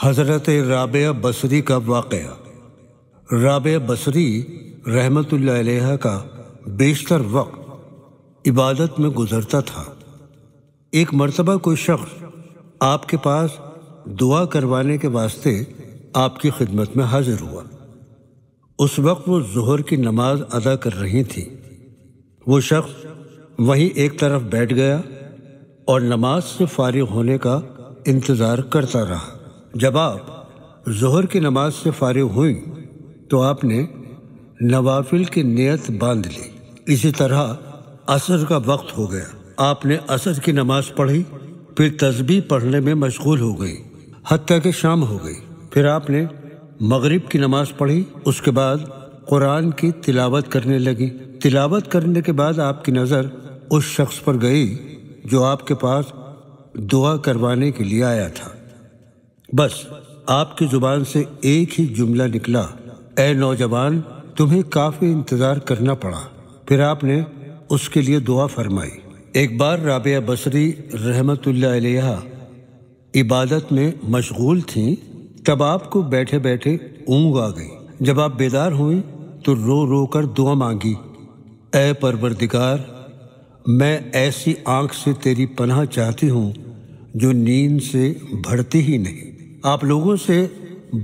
حضرت رابعہ بصری کا واقعہ۔ رابعہ بصری رحمۃ اللہ علیہ کا بیشتر وقت عبادت میں گزرتا تھا۔ ایک مرتبہ کوئی شخص آپ کے پاس دعا کروانے کے واسطے آپ کی خدمت میں حاضر ہوا۔ اس وقت وہ ظہر کی نماز ادا کر رہی تھی۔ وہ شخص وہیں ایک طرف بیٹھ گیا اور نماز سے فارغ ہونے کا انتظار کرتا رہا۔ جب آپ ظہر کی نماز سے فارغ ہوئیں تو آپ نے نوافل کی نیت باندھ لی۔ اسی طرح عصر کا وقت ہو گیا۔ آپ نے عصر کی نماز پڑھی، پھر تسبیح پڑھنے میں مشغول ہو گئی حتیٰ کہ شام ہو گئی۔ پھر آپ نے مغرب کی نماز پڑھی، اس کے بعد قرآن کی تلاوت کرنے لگی۔ تلاوت کرنے کے بعد آپ کی نظر اس شخص پر گئی جو آپ کے پاس دعا کروانے کے لیے آیا تھا۔ بس آپ کی زبان سے ایک ہی جملہ نکلا، اے نوجوان، تمہیں کافی انتظار کرنا پڑا۔ پھر آپ نے اس کے لیے دعا فرمائی۔ ایک بار رابعہ بصری رحمۃ اللہ علیہ عبادت میں مشغول تھیں، تب آپ کو بیٹھے بیٹھے اونگ آ گئی۔ جب آپ بیدار ہوئیں تو رو رو کر دعا مانگی، اے پروردگار، میں ایسی آنکھ سے تیری پناہ چاہتی ہوں جو نیند سے بھرتی ہی نہیں۔ آپ لوگوں سے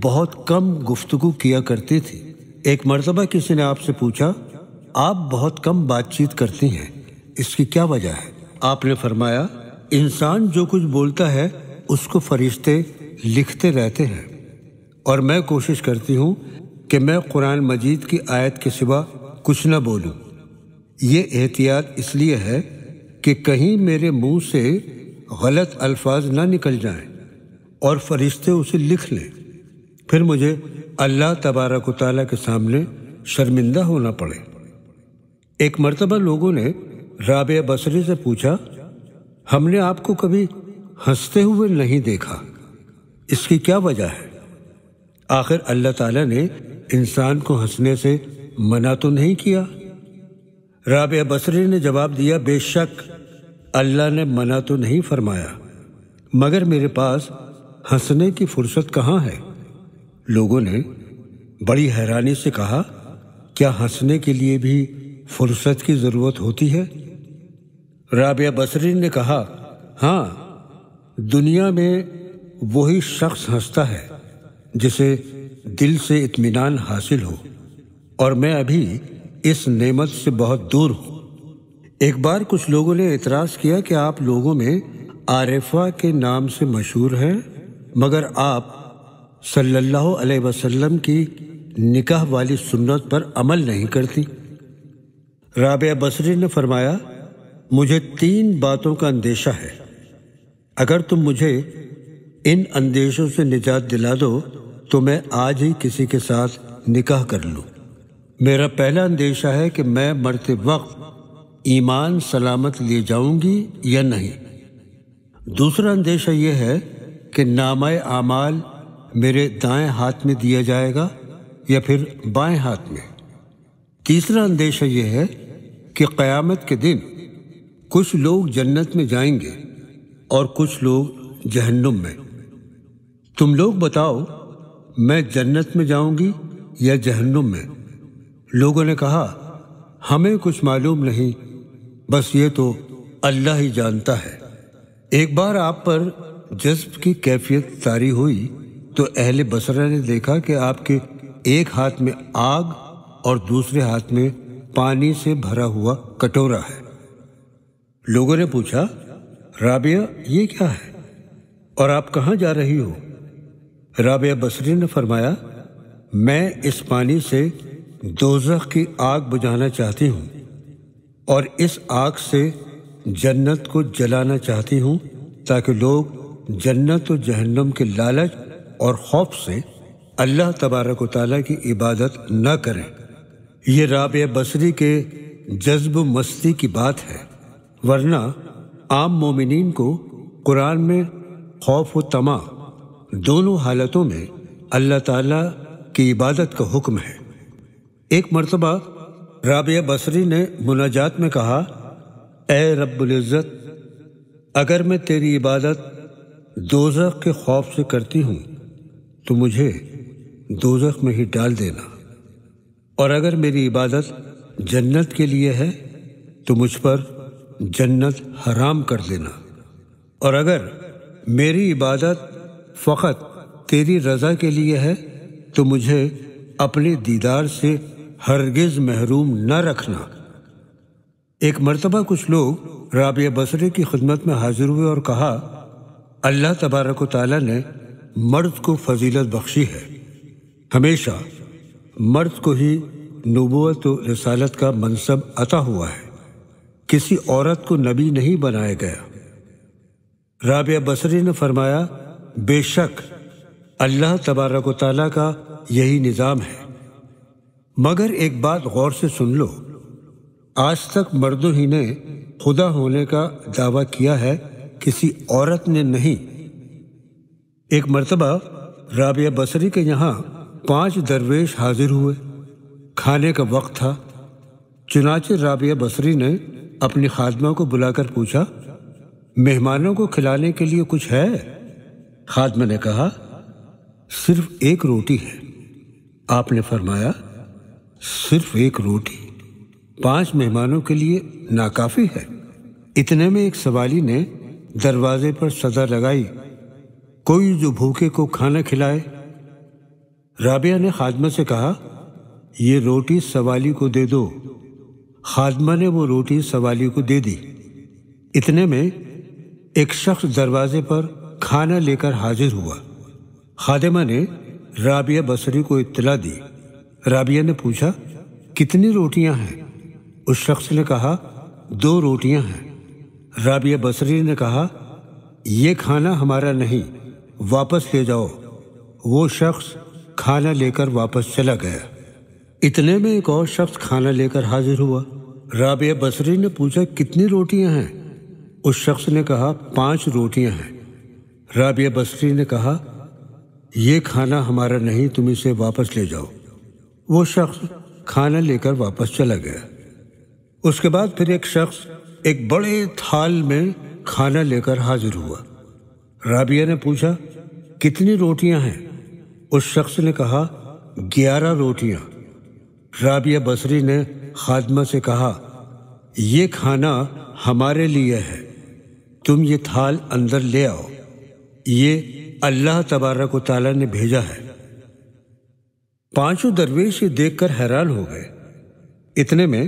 بہت کم گفتگو کیا کرتی تھی۔ ایک مرتبہ کسی نے آپ سے پوچھا، آپ بہت کم بات چیت کرتی ہیں، اس کی کیا وجہ ہے؟ آپ نے فرمایا، انسان جو کچھ بولتا ہے اس کو فرشتے لکھتے رہتے ہیں، اور میں کوشش کرتی ہوں کہ میں قرآن مجید کی آیت کے سوا کچھ نہ بولوں۔ یہ احتیاط اس لیے ہے کہ کہیں میرے منہ سے غلط الفاظ نہ نکل جائیں اور فرشتے اسے لکھ لیں، پھر مجھے اللہ تبارک و تعالیٰ کے سامنے شرمندہ ہونا پڑے۔ ایک مرتبہ لوگوں نے رابعہ بصری سے پوچھا، ہم نے آپ کو کبھی ہنستے ہوئے نہیں دیکھا، اس کی کیا وجہ ہے؟ آخر اللہ تعالیٰ نے انسان کو ہنسنے سے منع تو نہیں کیا؟ رابعہ بصری نے جواب دیا، بے شک اللہ نے منع تو نہیں فرمایا، مگر میرے پاس ہنسنے کی فرصت کہاں ہے؟ لوگوں نے بڑی حیرانی سے کہا، کیا ہنسنے کے لیے بھی فرصت کی ضرورت ہوتی ہے؟ رابعہ بصری نے کہا، ہاں، دنیا میں وہی شخص ہنستا ہے جسے دل سے اطمینان حاصل ہو، اور میں ابھی اس نعمت سے بہت دور ہوں۔ ایک بار کچھ لوگوں نے اعتراض کیا کہ آپ لوگوں میں عارفہ کے نام سے مشہور ہیں، مگر آپ صلی اللہ علیہ وسلم کی نکاح والی سنت پر عمل نہیں کرتی۔ رابعہ بصری نے فرمایا، مجھے 3 باتوں کا اندیشہ ہے، اگر تم مجھے ان اندیشوں سے نجات دلا دو تو میں آج ہی کسی کے ساتھ نکاح کر لوں۔ میرا پہلا اندیشہ ہے کہ میں مرتے وقت ایمان سلامت لے جاؤں گی یا نہیں۔ دوسرا اندیشہ یہ ہے کہ نامہ اعمال میرے دائیں ہاتھ میں دیا جائے گا یا پھر بائیں ہاتھ میں۔ تیسرا اندیشہ یہ ہے کہ قیامت کے دن کچھ لوگ جنت میں جائیں گے اور کچھ لوگ جہنم میں۔ تم لوگ بتاؤ، میں جنت میں جاؤں گی یا جہنم میں؟ لوگوں نے کہا، ہمیں کچھ معلوم نہیں، بس یہ تو اللہ ہی جانتا ہے۔ ایک بار آپ پر جذب کی کیفیت طاری ہوئی تو اہل بصرہ نے دیکھا کہ آپ کے ایک ہاتھ میں آگ اور دوسرے ہاتھ میں پانی سے بھرا ہوا کٹورا ہے۔ لوگوں نے پوچھا، رابعہ یہ کیا ہے اور آپ کہاں جا رہی ہو؟ رابعہ بصری نے فرمایا، میں اس پانی سے دوزخ کی آگ بجھانا چاہتی ہوں اور اس آگ سے جنت کو جلانا چاہتی ہوں تاکہ لوگ جنت و جہنم کے لالچ اور خوف سے اللہ تبارک و تعالیٰ کی عبادت نہ کریں۔ یہ رابعہ بصری کے جذب و مستی کی بات ہے، ورنہ عام مومنین کو قرآن میں خوف و طمع دونوں حالتوں میں اللہ تعالیٰ کی عبادت کا حکم ہے۔ ایک مرتبہ رابعہ بصری نے مناجات میں کہا، اے رب العزت، اگر میں تیری عبادت دوزخ کے خوف سے کرتی ہوں تو مجھے دوزخ میں ہی ڈال دینا، اور اگر میری عبادت جنت کے لیے ہے تو مجھ پر جنت حرام کر دینا، اور اگر میری عبادت فقط تیری رضا کے لیے ہے تو مجھے اپنے دیدار سے ہرگز محروم نہ رکھنا۔ ایک مرتبہ کچھ لوگ رابعہ بصری کی خدمت میں حاضر ہوئے اور کہا، اللہ تبارک و تعالیٰ نے مرد کو فضیلت بخشی ہے، ہمیشہ مرد کو ہی نبوت و رسالت کا منصب عطا ہوا ہے، کسی عورت کو نبی نہیں بنایا گیا۔ رابعہ بصری نے فرمایا، بے شک اللہ تبارک و تعالیٰ کا یہی نظام ہے، مگر ایک بات غور سے سن لو، آج تک مردوں ہی نے خدا ہونے کا دعویٰ کیا ہے، کسی عورت نے نہیں۔ ایک مرتبہ رابعہ بصری کے یہاں 5 درویش حاضر ہوئے، کھانے کا وقت تھا، چنانچہ رابعہ بصری نے اپنی خادمہ کو بلا کر پوچھا، مہمانوں کو کھلانے کے لیے کچھ ہے؟ خادمہ نے کہا، صرف ایک روٹی ہے۔ آپ نے فرمایا، صرف ایک روٹی 5 مہمانوں کے لیے ناکافی ہے؟ اتنے میں ایک سوالی نے دروازے پر صدا لگائی، کوئی جو بھوکے کو کھانا کھلائے۔ رابعہ نے خادمہ سے کہا، یہ روٹی سوالی کو دے دو۔ خادمہ نے وہ روٹی سوالی کو دے دی۔ اتنے میں ایک شخص دروازے پر کھانا لے کر حاضر ہوا۔ خادمہ نے رابعہ بصری کو اطلاع دی۔ رابعہ نے پوچھا، کتنی روٹیاں ہیں؟ اس شخص نے کہا، 2 روٹیاں ہیں۔ رابعہ بصری نے کہا، یہ کھانا ہمارا نہیں، واپس لے جاؤ۔ وہ شخص کھانا لے کر واپس چلا گیا۔ اتنے میں ایک اور شخص کھانا لے کر حاضر ہوا۔ رابعہ بصری نے پوچھا، کتنی روٹیاں ہیں؟ اس شخص نے کہا، 5 روٹیاں ہیں۔ رابعہ بصری نے کہا، یہ کھانا ہمارا نہیں، تم اسے واپس لے جاؤ۔ وہ شخص کھانا لے کر واپس چلا گیا۔ اس کے بعد پھر ایک شخص ایک بڑے تھال میں کھانا لے کر حاضر ہوا۔ رابعہ نے پوچھا، کتنی روٹیاں ہیں؟ اس شخص نے کہا، 11 روٹیاں۔ رابعہ بصری نے خادمہ سے کہا، یہ کھانا ہمارے لیے ہے، تم یہ تھال اندر لے آؤ، یہ اللہ تبارک و تعالیٰ نے بھیجا ہے۔ 5 درویش یہ دیکھ کر حیران ہو گئے۔ اتنے میں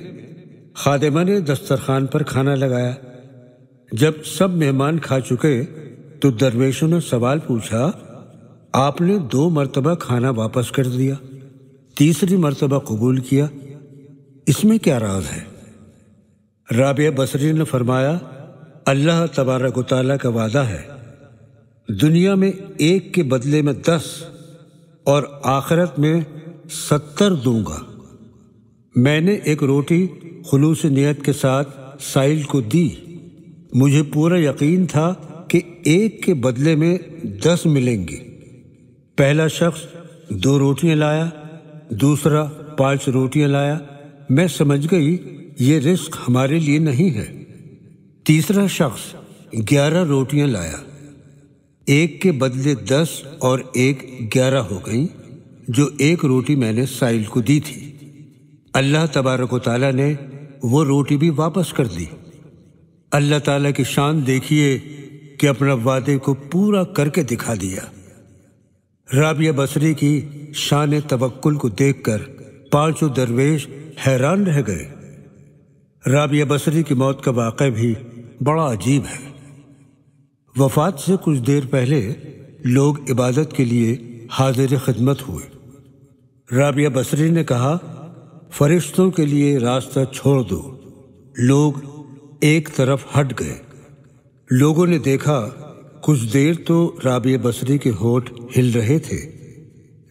خادمہ نے دسترخوان پر کھانا لگایا۔ جب سب مہمان کھا چکے تو درویشوں نے سوال پوچھا، آپ نے 2 مرتبہ کھانا واپس کر دیا، تیسری مرتبہ قبول کیا، اس میں کیا راز ہے؟ رابعہ بصری نے فرمایا، اللہ تبارک و تعالیٰ کا وعدہ ہے، دنیا میں 1 کے بدلے میں 10 اور آخرت میں 70 دوں گا۔ میں نے ایک روٹی خلوص نیت کے ساتھ سائل کو دی، مجھے پورا یقین تھا کہ 1 کے بدلے میں 10 ملیں گی۔ پہلا شخص 2 روٹیاں لایا، دوسرا 5 روٹیاں لایا، میں سمجھ گئی یہ رزق ہمارے لیے نہیں ہے۔ تیسرا شخص 11 روٹیاں لایا، 1 کے بدلے 10 اور 1 11 ہو گئیں، جو 1 روٹی میں نے سائل کو دی تھی۔ اللہ تبارک و تعالیٰ نے وہ روٹی بھی واپس کر دی۔ اللہ تعالیٰ کی شان دیکھیے کہ اپنا وعدے کو پورا کر کے دکھا دیا۔ رابعہ بصری کی شان توکل کو دیکھ کر 5 درویش حیران رہ گئے۔ رابعہ بصری کی موت کا واقعہ بھی بڑا عجیب ہے۔ وفات سے کچھ دیر پہلے لوگ عبادت کے لیے حاضر خدمت ہوئے۔ رابعہ بصری نے کہا، فرشتوں کے لیے راستہ چھوڑ دو۔ لوگ ایک طرف ہٹ گئے۔ لوگوں نے دیکھا کچھ دیر تو رابعہ بصری کے ہونٹ ہل رہے تھے،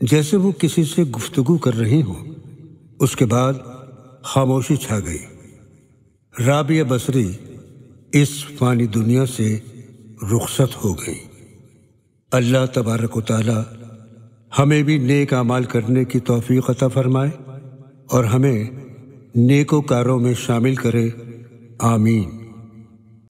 جیسے وہ کسی سے گفتگو کر رہی ہوں۔ اس کے بعد خاموشی چھا گئی۔ رابعہ بصری اس فانی دنیا سے رخصت ہو گئی۔ اللہ تبارک و تعالی ہمیں بھی نیک اعمال کرنے کی توفیق عطا فرمائے اور ہمیں نیکوکاروں میں شامل کرے، آمین۔